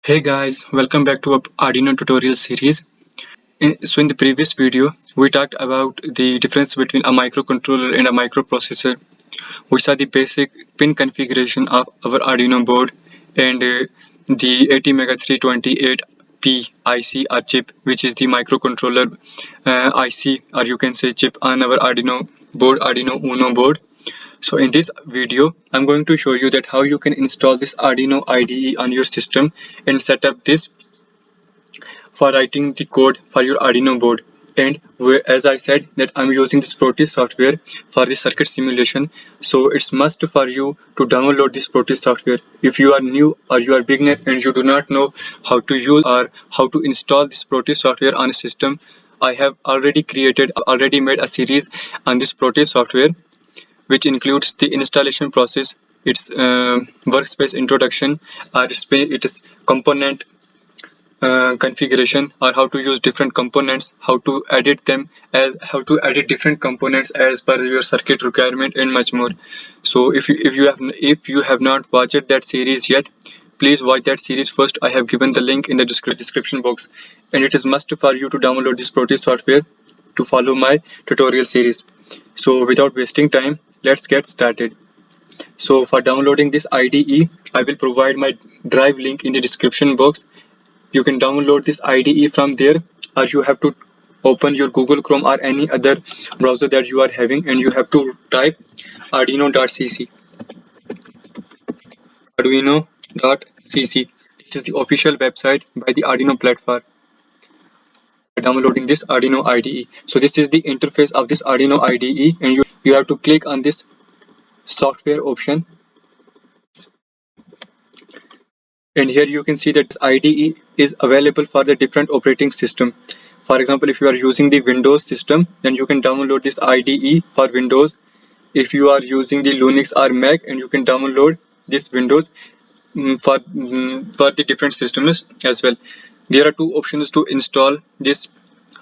Hey guys, welcome back to our Arduino tutorial series. In the previous video, we talked about the difference between a microcontroller and a microprocessor. We saw the basic pin configuration of our Arduino board and the ATmega328P IC or chip, which is the microcontroller IC, or you can say chip on our Arduino board, Arduino Uno board. So in this video, I'm going to show you that how you can install this Arduino IDE on your system and set up this for writing the code for your Arduino board. And as I said that I'm using this Proteus software for the circuit simulation, so it's must for you to download this Proteus software. If you are new or you are beginner and you do not know how to use or how to install this Proteus software on a system, I have already made a series on this Proteus software, which includes the installation process, its workspace introduction, or its component configuration, or how to use different components, how to edit different components as per your circuit requirement, and much more. So if you have not watched that series yet, please watch that series first. I have given the link in the description box, and it is must for you to download this Proteus software to follow my tutorial series. So without wasting time, let's get started. So for downloading this IDE, I will provide my drive link in the description box. You can download this IDE from there, or you have to open your Google Chrome or any other browser that you are having, and you have to type arduino.cc. Arduino.cc. This is the official website by the Arduino platform. Downloading this Arduino IDE. So this is the interface of this Arduino IDE, and you have to click on this software option, and here you can see that IDE is available for the different operating system. For example, if you are using the Windows system, then you can download this IDE for Windows. If you are using the Linux or Mac, and you can download this Windows for the different systems as well. There are two options to install this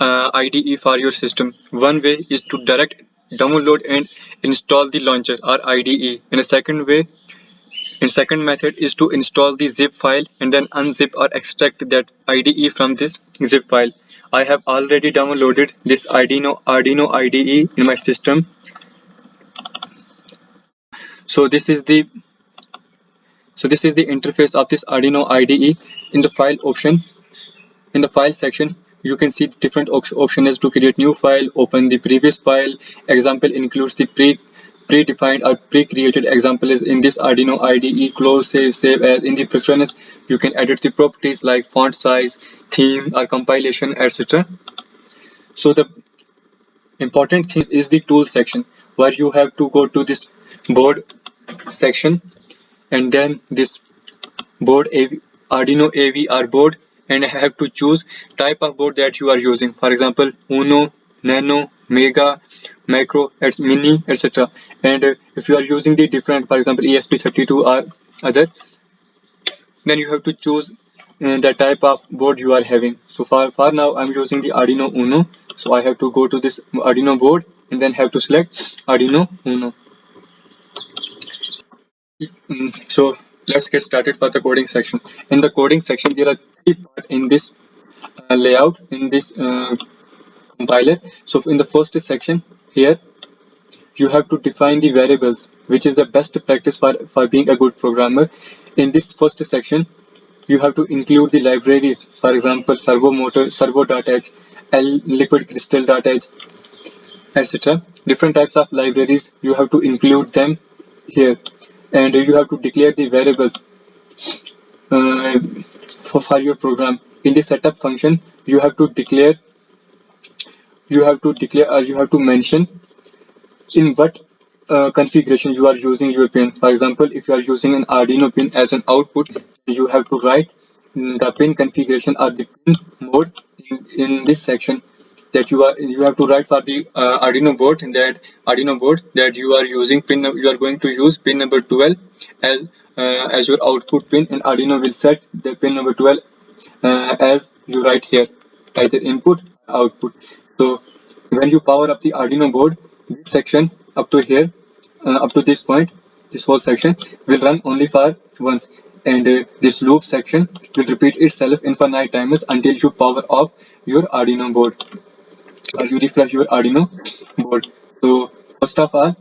IDE for your system. One way is to direct download and install the launcher or IDE, and second method is to install the zip file and then unzip or extract that IDE from this zip file. I have already downloaded this Arduino IDE in my system. So this is the interface of this Arduino IDE. In the file option, in the file section, you can see the different options to create new file, open the previous file. Example includes the predefined or pre-created example is in this Arduino IDE. Close, save as. In the preference, you can edit the properties like font size, theme, or compilation, etc. So the important thing is the tool section, where you have to go to this board section, and then this Arduino AV or board, and have to choose type of board that you are using. For example, Uno, Nano, Mega, Macro, Mini, etc. And if you are using the different, for example, ESP32 or other, then you have to choose the type of board you are having. So for now, I'm using the Arduino Uno. So I have to go to this Arduino board and then have to select Arduino Uno. So let's get started for the coding section. In the coding section, there are three parts in this layout, in this compiler. So in the first section here, you have to define the variables, which is the best practice for being a good programmer. In this first section, you have to include the libraries, for example, servo motor, servo.h, liquid crystal.h, etc. Different types of libraries, you have to include them here, and you have to declare the variables for your program. In the setup function, you have to declare or you have to mention in what configuration you are using your pin. For example, if you are using an Arduino pin as an output, you have to write the pin configuration or the pin mode in this section, that you have to write for the Arduino board that you are using you are going to use pin number 12 as your output pin, and Arduino will set the pin number 12 as you write here, either input or output. So when you power up the Arduino board, this section up to here, up to this point, this whole section will run only for once. and this loop section will repeat itself infinite times until you power off your Arduino board or you refresh your Arduino board. So first of all,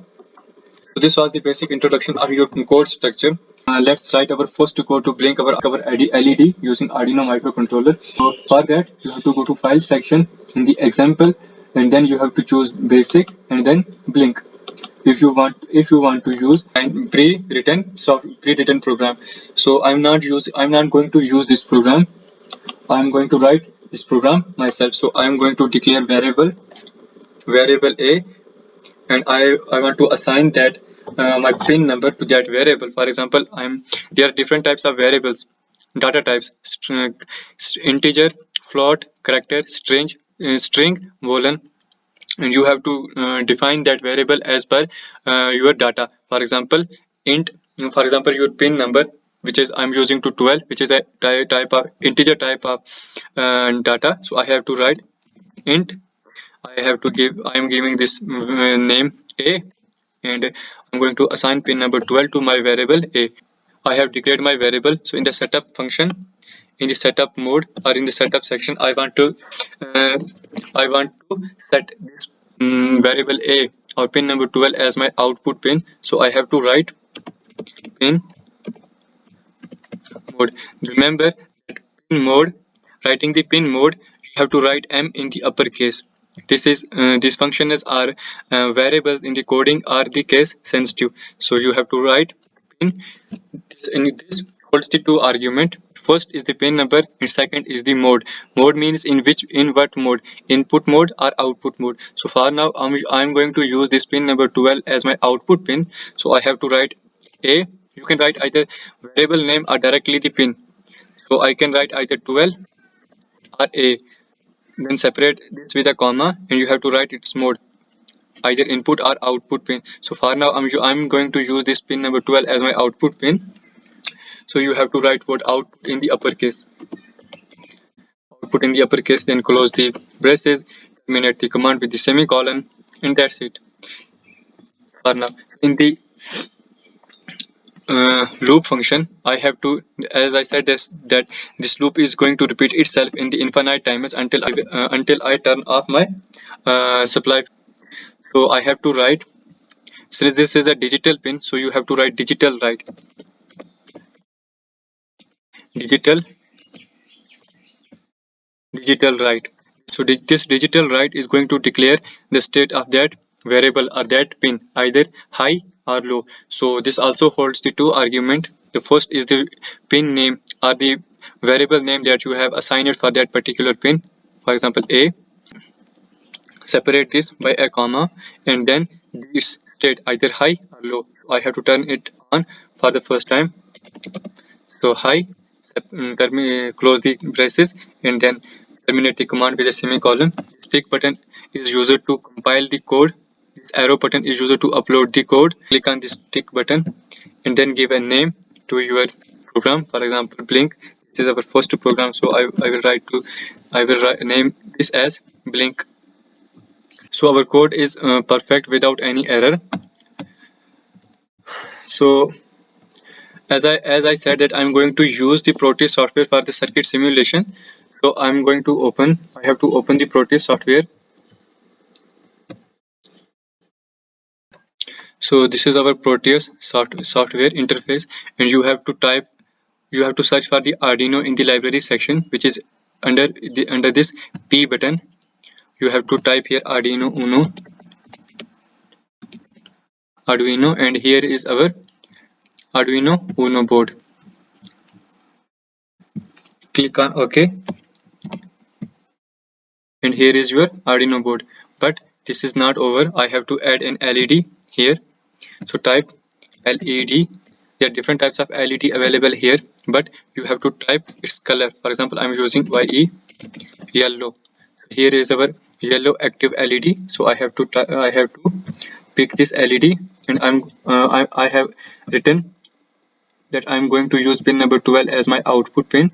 so this was the basic introduction of your code structure. Let's write our first code to blink our LED using Arduino microcontroller. So for that, you have to go to file section in the example, and then you have to choose basic and then blink. If you want to use a pre-written program. So I'm not going to use this program. I'm going to write this program myself. So I'm going to declare variable a, and I want to assign that my pin number to that variable. For example, there are different types of variables, data types: integer, float, character, string, boolean, and you have to define that variable as per your data. For example, int. For example, your pin number, which is I'm using to 12, which is a type of integer type of data. So I have to write int. I am giving this name a, and I'm going to assign pin number 12 to my variable a. I have declared my variable. So in the setup function, in the setup mode or in the setup section, uh, I want to set this variable a or pin number 12 as my output pin. So I have to write pin mode. Remember that pin mode, writing the pin mode, you have to write M in the uppercase. These functions are variables in the coding are the case sensitive. So you have to write pin. In this holds the two argument. First is the pin number and second is the mode. Mode means in what mode, input mode or output mode. So for now I'm going to use this pin number 12 as my output pin. So I have to write a. You can write either variable name or directly the pin. So I can write either 12 or a, then separate this with a comma, and you have to write its mode, either input or output pin. So for now I'm going to use this pin number 12 as my output pin. So you have to write word output in the uppercase. Output in the uppercase, then close the braces, terminate the command with the semicolon, and that's it. For now, in the loop function, I have to, as I said, that this loop is going to repeat itself in the infinite times until I turn off my supply. So I have to write. Since this is a digital pin, so you have to write digital write. Digital digital write. So this digital write is going to declare the state of that variable or that pin, either high or low. So this also holds the two argument. The first is the pin name or the variable name that you have assigned for that particular pin. For example, a. Separate this by a comma, and then this state either high or low. I have to turn it on for the first time. So high, close the braces, and then terminate the command with a semicolon. Tick button is used to compile the code. This arrow button is used to upload the code. Click on this tick button and then give a name to your program. For example, Blink. This is our first program, so I will name this as Blink. So our code is perfect without any error. So as I said that I'm going to use the Proteus software for the circuit simulation. So I have to open the Proteus software. So this is our Proteus software interface, and you have to search for the Arduino in the library section, which is under this P button. You have to type here Arduino, and here is our Arduino Uno board. Click on OK, and here is your Arduino board. But this is not over. I have to add an LED here. So type LED. There are different types of LED available here, but you have to type its color. For example, I'm using YE yellow. Here is our yellow active LED. So I have to pick this LED, and I have written that I'm going to use pin number 12 as my output pin.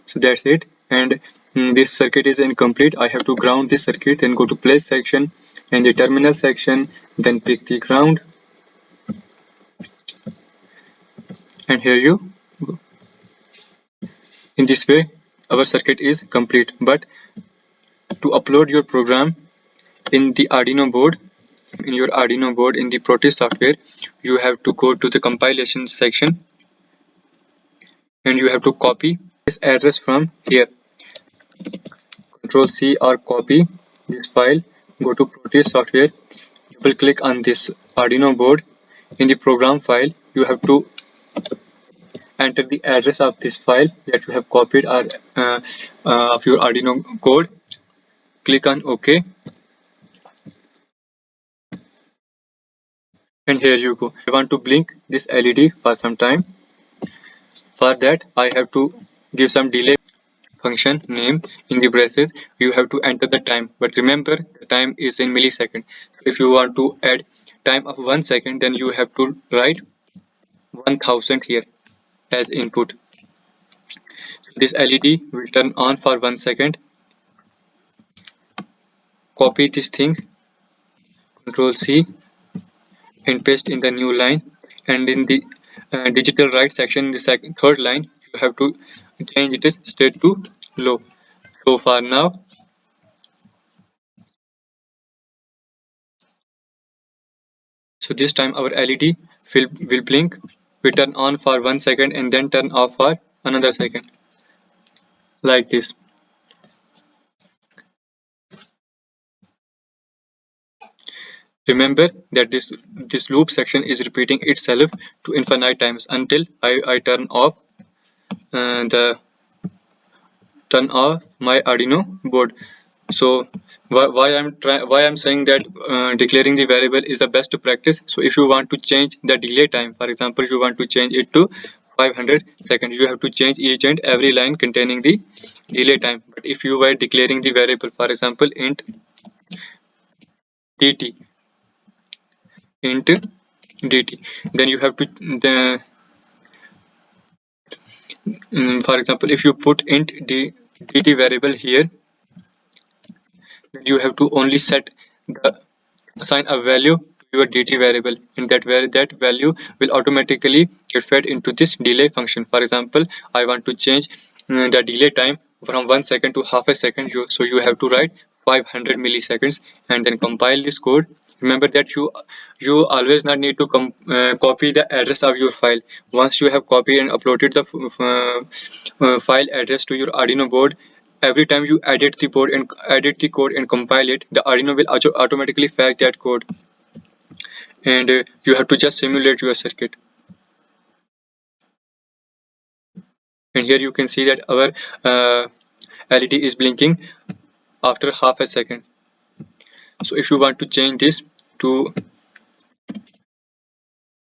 So that's it. And this circuit is incomplete. I have to ground this circuit, then go to place section and the terminal section, then pick the ground, and here you go. In this way, our circuit is complete. But to upload your program in the Arduino board, in your Arduino board in the Proteus software, you have to go to the compilation section and you have to copy this address from here. Control C or copy this file. Go to Proteus software. Double click on this Arduino board. In the program file, you have to enter the address of this file that you have copied or of your Arduino code. Click on OK, and here you go. I want to blink this LED for some time. For that, I have to give some delay function name in the braces. You have to enter the time, but remember the time is in millisecond. If you want to add time of 1 second, then you have to write 1000 here as input. This LED will turn on for 1 second. Copy this thing, Control C, and paste in the new line, and in the digital write section in the third line you have to change its state to low. So for now, so this time our LED will blink, will turn on for 1 second and then turn off for another second, like this. Remember that this loop section is repeating itself to infinite times until I turn off the turn off my Arduino board. So why I'm saying that declaring the variable is the best practice. So if you want to change the delay time, for example, you want to change it to 500 seconds, you have to change each and every line containing the delay time. But if you were declaring the variable, for example, int dt, then you have to for example, if you put int dt variable here, then you have to only assign a value to your dt variable, and that value will automatically get fed into this delay function. For example, I want to change the delay time from 1 second to half a second, so you have to write 500 milliseconds and then compile this code. Remember that you always not need to copy the address of your file. Once you have copied and uploaded the file address to your Arduino board, every time you edit the code and compile it, the Arduino will automatically fetch that code, and you have to just simulate your circuit. And here you can see that our LED is blinking after half a second. So if you want to change this to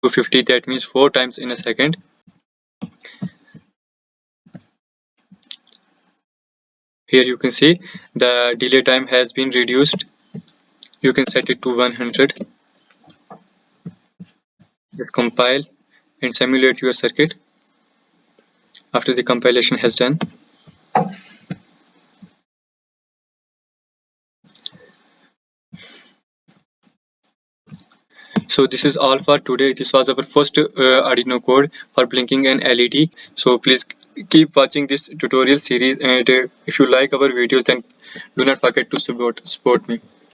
250, that means 4 times in a second, here you can see the delay time has been reduced. You can set it to 100. Just compile and simulate your circuit. After the compilation has done, so this is all for today. This was our first Arduino code for blinking an LED. So please keep watching this tutorial series, and if you like our videos, then do not forget to support me.